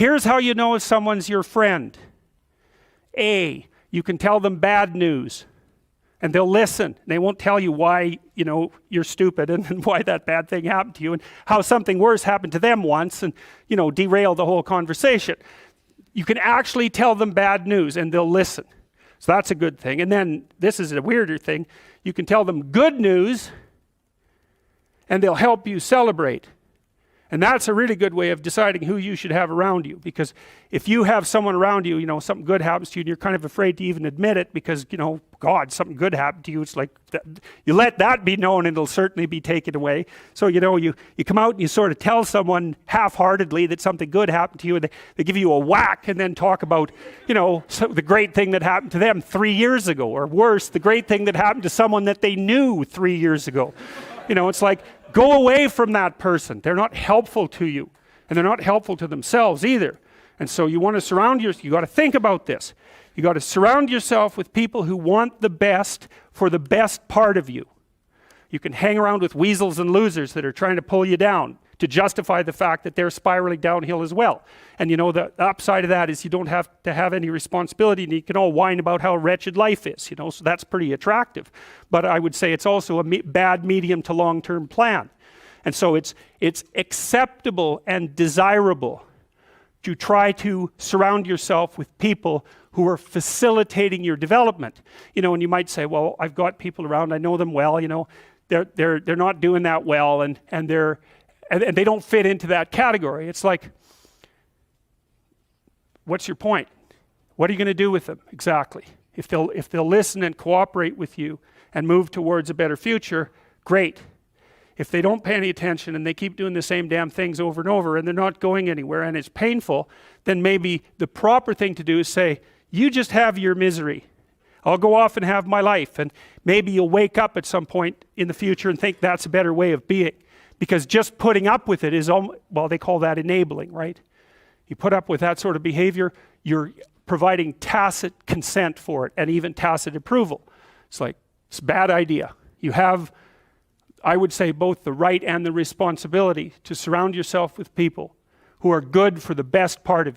Here's how you know if someone's your friend. A, you can tell them bad news and they'll listen. They won't tell you why, you're stupid and why that bad thing happened to you and how something worse happened to them once and, derail the whole conversation. You can actually tell them bad news and they'll listen. So that's a good thing. And then this is a weirder thing. You can tell them good news and they'll help you celebrate. And that's a really good way of deciding who you should have around you. Because if you have someone around you, something good happens to you and you're kind of afraid to even admit it because, God, something good happened to you. It's like, you let that be known and it'll certainly be taken away. So, you come out and you sort of tell someone half-heartedly that something good happened to you and they give you a whack and then talk about, the great thing that happened to them 3 years ago. Or worse, the great thing that happened to someone that they knew 3 years ago. It's like, go away from that person. They're not helpful to you. And they're not helpful to themselves either. And so you want to surround yourself, you got to think about this. You got to surround yourself with people who want the best for the best part of you. You can hang around with weasels and losers that are trying to pull you down to justify the fact that they're spiraling downhill as well. And the upside of that is you don't have to have any responsibility and you can all whine about how wretched life is, so that's pretty attractive. But I would say it's also a bad medium to long-term plan. And so it's acceptable and desirable to try to surround yourself with people who are facilitating your development. And you might say, well, I've got people around, I know them well, they're not doing that well and they don't fit into that category. It's like, what's your point? What are you going to do with them exactly? If they'll listen and cooperate with you and move towards a better future, great. If they don't pay any attention and they keep doing the same damn things over and over and they're not going anywhere and it's painful, then maybe the proper thing to do is say, you just have your misery. I'll go off and have my life. And maybe you'll wake up at some point in the future and think that's a better way of being. Because just putting up with it is, well, they call that enabling, right? You put up with that sort of behavior, you're providing tacit consent for it and even tacit approval. It's like, it's a bad idea. You have, I would say, both the right and the responsibility to surround yourself with people who are good for the best part of you.